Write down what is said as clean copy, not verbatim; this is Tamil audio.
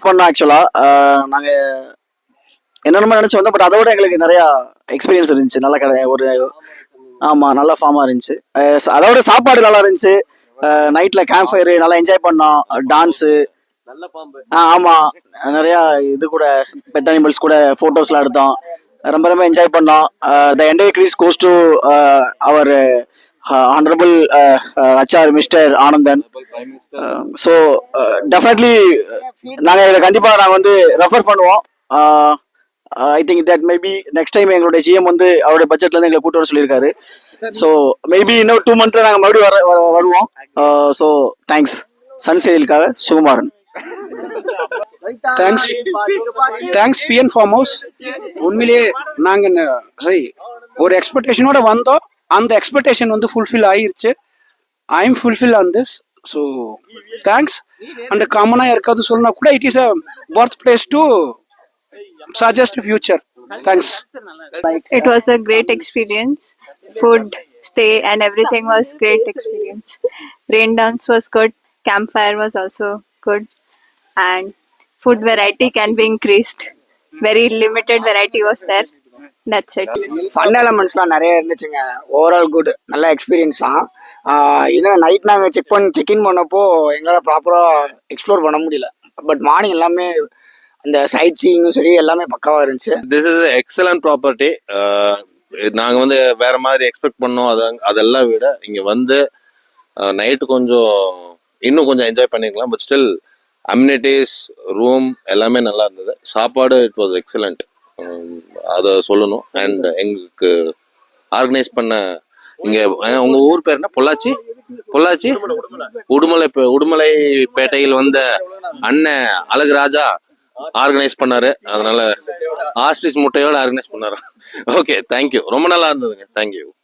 பண்ணோம் ஆக்சுவலா. நாங்க என்னென்னமோ நினைச்சு வந்தோம், பட் அதை விட எங்களுக்கு நிறைய எக்ஸ்பீரியன்ஸ் இருந்துச்சு. நல்ல கடை ஒரு, ஆமா நல்ல ஃபார்மா இருந்துச்சு. அதோட சாப்பாடு நல்லா இருந்துச்சு. நைட்ல கேம்ப் ஃபயர் நல்லா என்ஜாய் பண்ணோம். டான்ஸு, ஆமா நிறைய இது கூட பெட் அனிமல்ஸ் கூட போட்டோஸ்லாம் எடுத்தோம். ரொம்ப ரொம்ப என்ஜாய் பண்ணோம். The entire credits goes to our honourable HR mister Anandan. So definitely நாங்கள் இதை கண்டிப்பாக நாங்கள் வந்து ரெஃபர் பண்ணுவோம். I think that maybe next time எங்களுடைய ஜிஎம் வந்து அவருடைய பட்ஜெட்ல இருந்து எங்களை கூட்டு வர சொல்லியிருக்காரு. ஸோ மேபி இன்னும் 2 months நாங்கள் மறுபடியும் வருவோம். So thanks. சன் செய்திகளுக்காக Sukumaran. Thanks PN farm house. உண்மையிலேயே நாங்கள் சரி ஒரு எக்ஸ்பெக்டேஷனோட வந்தோம். அந்த எக்ஸ்பெக்டேஷன் வந்து ஃபுல்ஃபில் ஆயிருச்சு. I am fulfil on this. So thanks. And காமனாக யாருக்காவது சொல்லணும்னா கூட it is a birth place to suggest future. Thanks. It was a great experience. Food, stay, and everything was great experience. Rain dance was good. Campfire was also good, and food variety can be increased. Very limited variety was there. That's it. Fun எலமெண்ட்ஸ்லாம் நிறைய இருந்துச்சுங்க. ஓவரால் குட், நல்ல எக்ஸ்பீரியன்ஸ் தான். இன்னும் நைட் நாங்கள் செக்இன் பண்ணப்போ எங்களால் ப்ராப்பராக எக்ஸ்ப்ளோர் பண்ண முடியல. பட் மார்னிங் எல்லாமே அந்த சைட் சீயிங்கும் சரி எல்லாமே பக்காவாக இருந்துச்சு. This is excellent property. நாங்கள் வந்து வேற மாதிரி எக்ஸ்பெக்ட் பண்ணோம். அதெல்லாம் விட இங்கே வந்து நைட்டு கொஞ்சம் இன்னும் கொஞ்சம் என்ஜாய் பண்ணிக்கலாம். பட் ஸ்டில் அம்யூனிட்டிஸ், ரூம் எல்லாமே நல்லா இருந்தது. சாப்பாடு இட் வாஸ் எக்ஸலண்ட், அதை சொல்லணும். அண்ட் எங்களுக்கு ஆர்கனைஸ் பண்ண இங்கே உங்கள் ஊர் பேர் என்ன? பொள்ளாச்சி உடுமலைப்பேட்டையில் வந்த அண்ணன் அழகுராஜா ஆர்கனைஸ் பண்ணாரு. அதனால ஆஸ்ட்ரிச் முட்டையோட ஆர்கனைஸ் பண்ணாரு. Okay, thank you. ரொம்ப நல்லா இருந்ததுங்க. தேங்க்யூ.